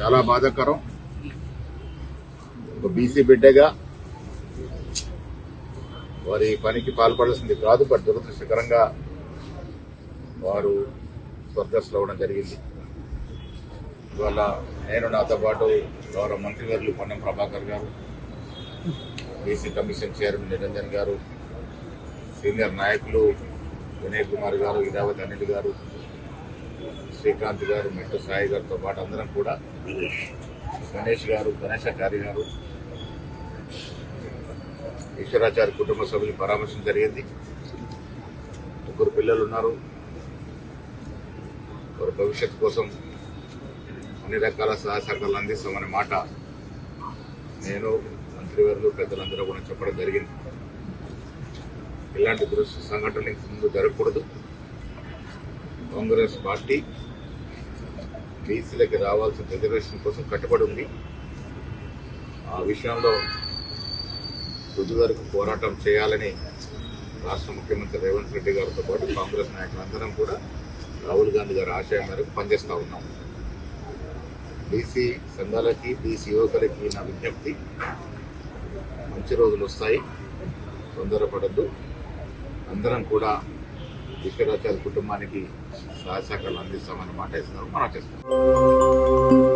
చాలా బాధాకరం. ఒక బీసీ బిడ్డగా వారి పనికి పాల్పడాల్సింది కాదు, బట్ దురదృష్టకరంగా వారు స్వర్గస్థులు అవ్వడం జరిగింది. ఇవాళ నేను, నాతో పాటు గౌరవ మంత్రివర్యులు పొన్నం ప్రభాకర్ గారు, బీసీ కమిషన్ చైర్మన్ నిరంజన్ గారు, సీనియర్ నాయకులు వినయ్ కుమార్ గారు, ఇరావతి అనిల్ గారు, శ్రీకాంత్ గారు, మెట్టు సాయి గారితో పాటు అందరం కూడా గణేష్ గారు, గణేశాచారి గారు, ఈశ్వరాచారి కుటుంబ సభ్యులు పరామర్శం జరిగింది. 3 పిల్లలు ఉన్నారు. వారి భవిష్యత్తు కోసం అన్ని రకాల సహకారాలు అందిస్తామనే మాట నేను, మంత్రివర్యులు, పెద్దలందరూ కూడా చెప్పడం జరిగింది. ఇలాంటి దృశ్య సంఘటనలు ముందు జరగకూడదు. కాంగ్రెస్ పార్టీ బీసీలకి రావాల్సిన రిజర్వేషన్ కోసం కట్టుబడి ఉంది. ఆ విషయంలో తుది వరకు పోరాటం చేయాలని రాష్ట్ర ముఖ్యమంత్రి రేవంత్ రెడ్డి గారితో పాటు కాంగ్రెస్ నాయకులందరం కూడా రాహుల్ గాంధీ గారి ఆశయం మేరకు పనిచేస్తూ ఉన్నాం. బీసీ సంఘాలకి, బీసీ యువకులకి నా విజ్ఞప్తి, మంచి రోజులు వస్తాయి, తొందరపడద్దు. అందరం కూడా ఈశ్వరాచార్య కుటుంబానికి సహకారాలు అందిస్తామని మాట ఇస్తున్నారు. మనం చేస్తాం.